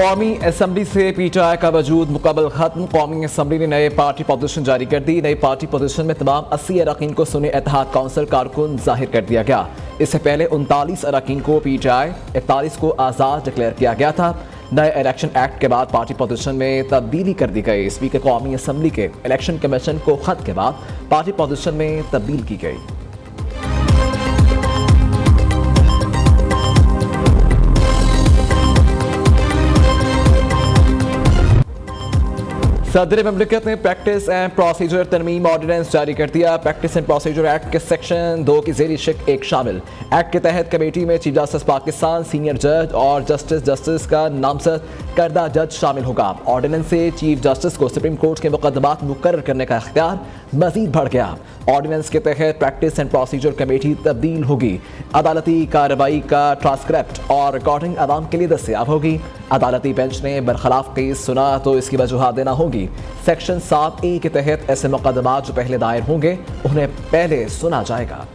कौमी असम्बली से पीटीआई का वजूद मुकम्मल खत्म। कौमी असम्बली ने नए पार्टी पोजीशन जारी कर दी। नई पार्टी पोजीशन में तमाम 80 अरकान को सुन्नी इत्तेहाद काउंसिल कारकुन जाहिर कर दिया गया। इससे पहले 39 अरकान को पीटीआई, 41 को आज़ाद डिक्लेयर किया गया था। नए इलेक्शन एक्ट के बाद पार्टी पोजीशन में तब्दीली कर दी गई। स्पीकर कौमी असम्बली के इलेक्शन कमीशन को खत के बाद पार्टी पोजीशन में तब्दील की गई। सदर ममलिकत ने प्रैक्टिस एंड प्रोसीजर तरमीम ऑर्डिनेंस जारी कर दिया। प्रैक्टिस एंड प्रोसीजर एक्ट के सेक्शन 2 की ज़ेरी शिक 1 शामिल। एक्ट के तहत कमेटी में चीफ जस्टिस पाकिस्तान, सीनियर जज और जस्टिस का नामजद करदा जज शामिल होगा। ऑर्डिनेंस से चीफ जस्टिस को सुप्रीम कोर्ट के मुकदमात मुकर्रर करने का इख्तियार मजीद बढ़ गया। ऑर्डिनेंस के तहत प्रैक्टिस एंड प्रोसीजर कमेटी तब्दील होगी। अदालती कार्रवाई का ट्रांसक्रिप्ट और रिकॉर्डिंग आवाम के लिए दस्तयाब होगी। अदालती बेंच ने बरखलाफ केस सुना तो इसकी वजूहत देना होगी। सेक्शन 7A के तहत ऐसे मुकदमात जो पहले दायर होंगे उन्हें पहले सुना जाएगा।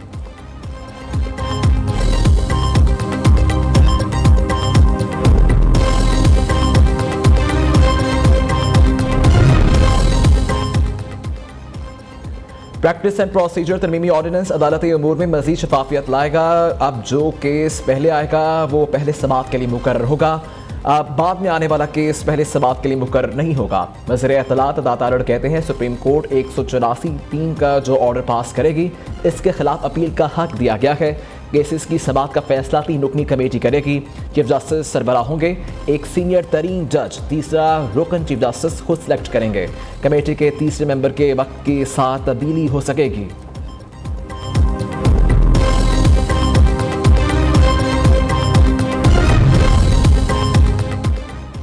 प्रैक्टिस एंड प्रोसीजर तरमीमी ऑर्डिनेंस अदालती उमूर में मजीद शफाफियत लाएगा। अब जो केस पहले आएगा वो पहले समाअत के लिए मुकर्रर होगा। बाद में आने वाला केस पहले समाअत के लिए मुकर्रर नहीं होगा। वज़ीर इत्तलात दातारड़ कहते हैं सुप्रीम कोर्ट 184(3) का जो ऑर्डर पास करेगी इसके खिलाफ अपील का हक दिया गया है। केसेस की समाअत का फैसला 3 रुकनी कमेटी करेगी। चीफ जस्टिस सरबराह होंगे। एक सीनियर तरीन जज, तीसरा रुकन चीफ जस्टिस खुद सेलेक्ट करेंगे। कमेटी के तीसरे मेंबर के वक्त के साथ तब्दीली हो सकेगी।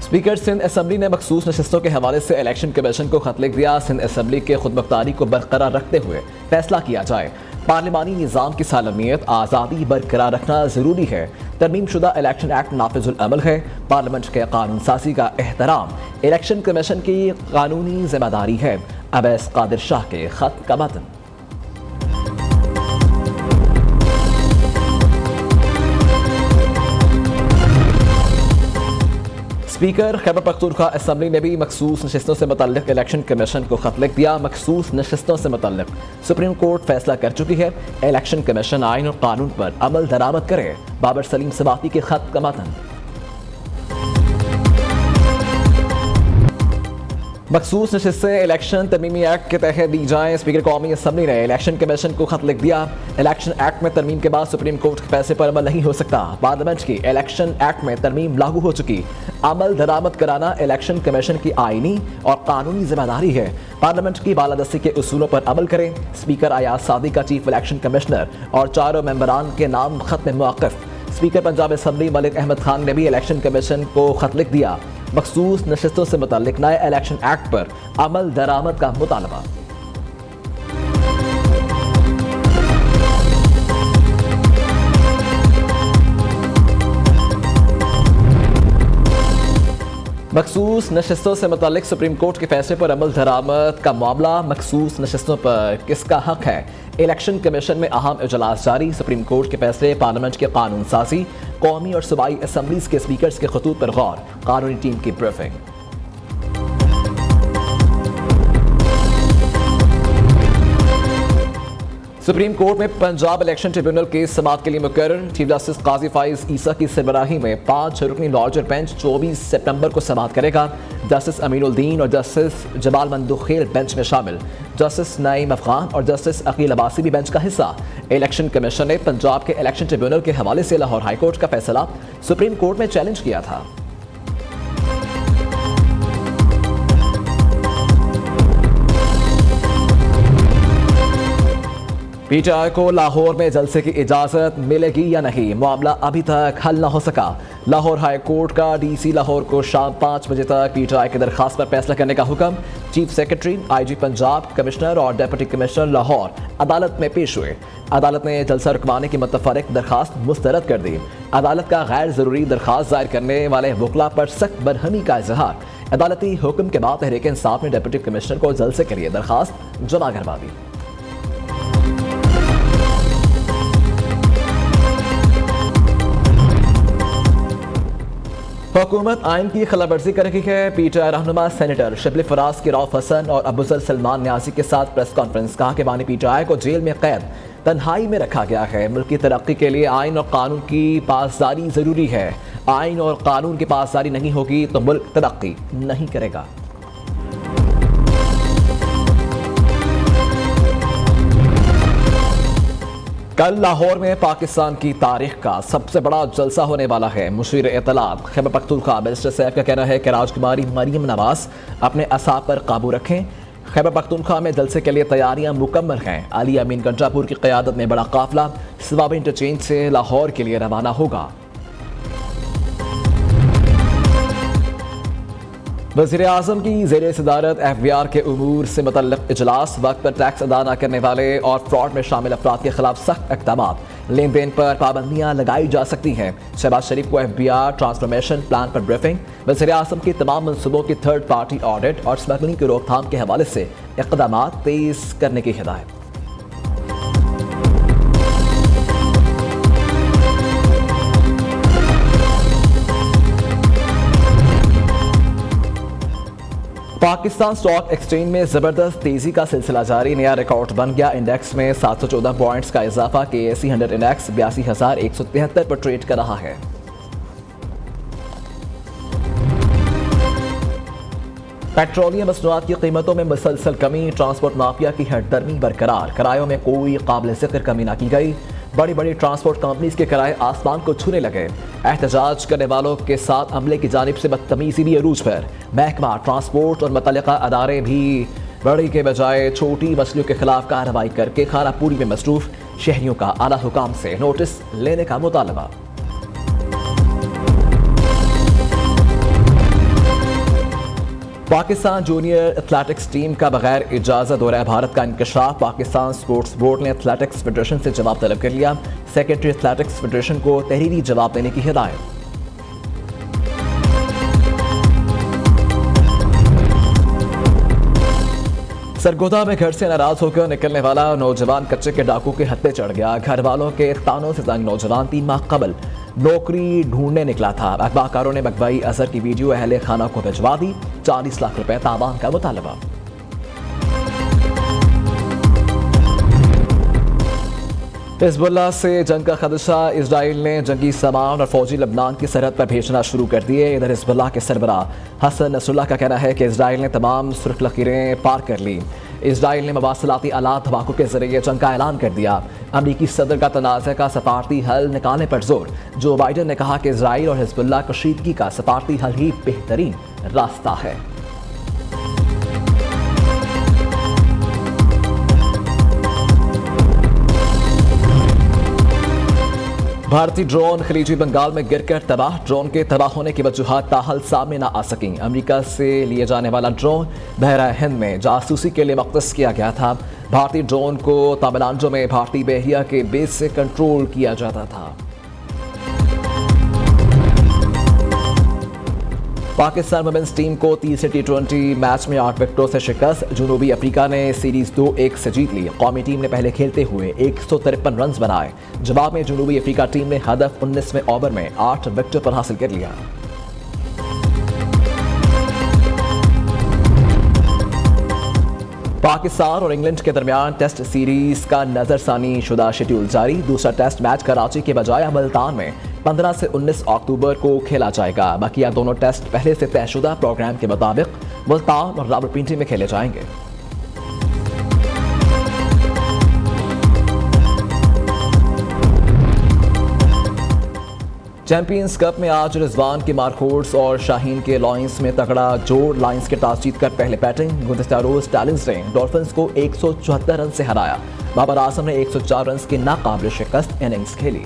स्पीकर सिंध असम्बली ने मखसूस नशस्तों के हवाले से इलेक्शन कमीशन को खत लिख दिया। सिंध असम्बली के खुदमुख्तारी को बरकरार रखते हुए फैसला किया जाए। पार्लिमानी निज़ाम की सालमियत आज़ादी बरकरार रखना ज़रूरी है। तरमीम शुदा इलेक्शन एक्ट नाफिजुल अमल है। पार्लियामेंट के कानून साजी का एहतराम इलेक्शन कमीशन की कानूनी जिम्मेदारी है। अवैस कादिर शाह के खत का मतन। स्पीकर खैबर पख्तूनख्वा असम्बली ने भी मखसूस नशस्तों से मुतल्लिक इलेक्शन कमीशन को खत लिख दिया। मखसूस नशस्तों से मुतल्लिक सुप्रीम कोर्ट फैसला कर चुकी है। इलेक्शन कमीशन आइन और कानून पर अमल दरामद करे। बाबर सलीम सबाती के खत का मतन। मखसूस नशस्तें इलेक्शन तरमीमी एक्ट के तहत दी जाएं। स्पीकर कौमी असम्बली ने इलेक्शन कमीशन को खत लिख दिया। इलेक्शन एक्ट में तरमीम के बाद सुप्रीम कोर्ट के फैसले पर अमल नहीं हो सकता। पार्लियामेंट की इलेक्शन एक्ट में तरमीम लागू हो चुकी। अमल दरामद कराना इलेक्शन कमीशन की आईनी और कानूनी जिम्मेदारी है। पार्लियामेंट की बालादस्ती के उसूलों पर अमल करें। स्पीकर अयाज सादी का चीफ इलेक्शन कमिश्नर और 4 मेंबरान के नाम खत में मौक़िफ़। स्पीकर पंजाब असम्बली मलिक अहमद खान ने भी इलेक्शन कमीशन को खत लिख दिया। मखसूस नशस्तों से मुतल्लिक नए इलेक्शन एक्ट पर अमल दरामद का मुतालबा। मखसूस नशस्तों से मुतल्लिक सुप्रीम कोर्ट के फैसले पर अमल दरामद का मामला। मखसूस नशस्तों पर किसका हक है? इलेक्शन कमीशन में अहम इजलास जारी। सुप्रीम कोर्ट के फैसले, पार्लियामेंट के कानून साजी, कौमी और सूबाई असम्बलीज के स्पीकर्स के खतूत पर गौर। कानूनी टीम की ब्रीफिंग। सुप्रीम कोर्ट में पंजाब इलेक्शन ट्रिब्यूनल के समाअत के लिए मुकर्रर। चीफ जस्टिस काजी फाइज ईसा की सरबराही में 5 रुकनी लार्जर बेंच 24 सितंबर को समाअत करेगा। जस्टिस अमीनुद्दीन और जस्टिस जमाल मंदुखेल बेंच में शामिल। जस्टिस नईम अफगान और जस्टिस अकील अब्बासी भी बेंच का हिस्सा। इलेक्शन कमीशन ने पंजाब के इलेक्शन ट्रिब्यूनल के हवाले से लाहौर हाईकोर्ट का फैसला सुप्रीम कोर्ट में चैलेंज किया था। पीटीआई को लाहौर में जलसे की इजाजत मिलेगी या नहीं, मामला अभी तक हल न हो सका। लाहौर हाई कोर्ट का डीसी लाहौर को शाम 5 बजे तक पीटीआई की दरखास्त पर फैसला करने का हुक्म। Chief secretary, IG Punjab, commissioner और डिप्टी कमिश्नर लाहौर अदालत में पेश हुए। अदालत ने जलसा रुकवाने की मुतफर्रिक दरखास्त मुस्तरद कर दी। अदालत का गैर जरूरी दरखास्त दायर करने वाले वकला पर सख्त बरहमी का इजहार। अदालती हुक्म के बाद तहरीक इंसाफ ने डिप्टी कमिश्नर को जलसे के लिए दरखास्त जमा करवा दी। हुकूमत आइन की खिलाफवर्जी कर रही है। पीटीआई रहनुमा सेनेटर शिबली फराज की रऊफ हसन और अबुजर सलमान न्याजी के साथ प्रेस कॉन्फ्रेंस। कहा कि बानी पीटीआई को जेल में कैद तन्हाई में रखा गया है। मुल्क की तरक्की के लिए आइन और कानून की पासदारी जरूरी है। आइन और कानून की पासदारी नहीं होगी तो मुल्क तरक्की नहीं करेगा। कल लाहौर में पाकिस्तान की तारीख का सबसे बड़ा जलसा होने वाला है। मुशीर इत्तलात खैबर पख्तूनख्वा बैरिस्टर सैफ का कहना है कि राजकुमारी मरियम नवाज अपने असाब पर काबू रखें। खैबर पख्तूनख्वा में जलसे के लिए तैयारियां मुकम्मल हैं। अली अमीन गंजापुर की क़यादत में बड़ा काफिला सवाब इंटरचेंज से लाहौर के लिए रवाना होगा। वज़ीर आज़म की ज़ेर सदारत FBR के उमूर से मुतल्लिक़ इजलास। वक्त पर टैक्स अदा न करने वाले और फ्रॉड में शामिल अफराद के खिलाफ सख्त इक़दाम। लेन देन पर पाबंदियाँ लगाई जा सकती हैं। शहबाज शरीफ को FBR ट्रांसफॉर्मेशन प्लान पर ब्रीफिंग। वज़ीर आज़म की तमाम मनसूबों की थर्ड पार्टी ऑडिट और स्मगलिंग की रोकथाम के हवाले से इक़दाम तेज़ करने की हिदायत। पाकिस्तान स्टॉक एक्सचेंज में जबरदस्त तेजी का सिलसिला जारी। नया रिकॉर्ड बन गया। इंडेक्स में 714 पॉइंट्स का इजाफा। KSE 100 इंडेक्स 82,173 पर ट्रेड कर रहा है। पेट्रोलियम मसनूआत की कीमतों में मुसलसल कमी। ट्रांसपोर्ट माफिया की हटदर्मी बरकरार। किरायों में कोई काबिल जिक्र कमी न की गई। बड़ी बड़ी ट्रांसपोर्ट कंपनीज के किराए आसमान को छूने लगे। एहतजाज करने वालों के साथ अमले की जानिब से बदतमीजी भी अरूज पर। महकमा ट्रांसपोर्ट और मुतल्लिका अदारे भी बड़ी के बजाय छोटी मछलियों के खिलाफ कार्रवाई करके खानापूरी में मसरूफ। शहरियों का आला हुकाम से नोटिस लेने का मुतालबा। पाकिस्तान जूनियर एथलेटिक्स टीम का बगैर इजाज़त दौरा भारत का इंकशाफ। पाकिस्तान स्पोर्ट्स बोर्ड ने एथलेटिक्स फेडरेशन से जवाब तलब कर लिया। सेक्रेटरी एथलेटिक्स फेडरेशन को तहरीरी जवाब देने की हिदायत। सरगोदा में घर से नाराज होकर निकलने वाला नौजवान कच्चे के डाकू के हत्थे चढ़ गया। घर वालों के तानों से तंग नौजवान 3 माह कबल नौकरी ढूंढने निकला था। अखबाकारों ने मकबई अजहर की वीडियो अहले खाना को भिजवा दी। 40 लाख रुपए तावान का मुतालबा। हिजबुल्लाह से जंग का खदशा। इजराइल ने जंगी सामान और फौजी लबनान की सरहद पर भेजना शुरू कर दिए। इधर हिजबुल्लाह के सरबराह हसन नसरुल्लाह का कहना है कि इजराइल ने तमाम सुर्ख लकीरें पार कर ली। इजराइल ने मवासिलाती आलात धमाकों के जरिए जंग का ऐलान कर दिया। अमरीकी सदर का तनाज़े का सफारती हल निकालने पर जोर। जो बाइडन ने कहा कि इजराइल और हिजबुल्लाह कशीदगी का सफारती हल ही बेहतरीन रास्ता है। भारतीय ड्रोन खलीजी बंगाल में गिरकर तबाह। ड्रोन के तबाह होने की वजूहात ताहल सामने न आ सकी। अमेरिका से लिए जाने वाला ड्रोन बहरा हिंद में जासूसी के लिए मख्तस किया गया था। भारतीय ड्रोन को तमिलनाडु में भारतीय बहरिया के बेस से कंट्रोल किया जाता था। पाकिस्तान वुमेन्स टीम को तीसरे T20 मैच में 8 विकेटों से शिकस्त। जनूबी अफ्रीका ने सीरीज 2-1 से जीत ली। कौमी टीम ने पहले खेलते हुए 153 रन बनाए। जवाब में जनूबी अफ्रीका टीम ने हदफ 19वें ओवर में 8 विकेटों पर हासिल कर लिया। पाकिस्तान और इंग्लैंड के दरमियान टेस्ट सीरीज का नजरसानी शुदा शेड्यूल जारी। दूसरा टेस्ट मैच कराची के बजाय मुल्तान में 15 से 19 अक्टूबर को खेला जाएगा। बाकी दोनों टेस्ट पहले से तयशुदा प्रोग्राम के मुताबिक मुल्तान और रावलपिंडी में खेले जाएंगे। चैंपियंस कप में आज रिजवान के मार्कोट्स और शाहीन के लॉयंस में तगड़ा जोड़। लायंस के टॉस जीतकर पहले बैटिंग। गुज़िश्ता रोज स्टैलियंस ने डॉल्फिन्स को 174 रन से हराया। बाबर आजम ने 104 रन की नाकाबिल शिकस्त इनिंग्स खेली।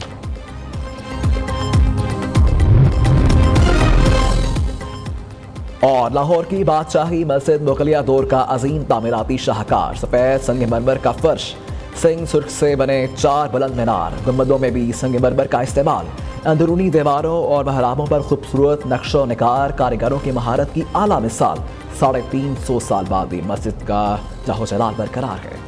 और लाहौर की बादशाही मस्जिद मुगलिया दौर का अजीम तामीराती शाहकार। सफेद संगमरमर का फर्श, सिंह सुर्ख से बने 4 बुलंद मीनार। गुंबदों में भी संगमरमर का इस्तेमाल। अंदरूनी दीवारों और महराबों पर खूबसूरत नक्शो निगार कारीगरों की महारत की आला मिसाल। 350 साल बाद भी मस्जिद का जाहो जलाल बरकरार है।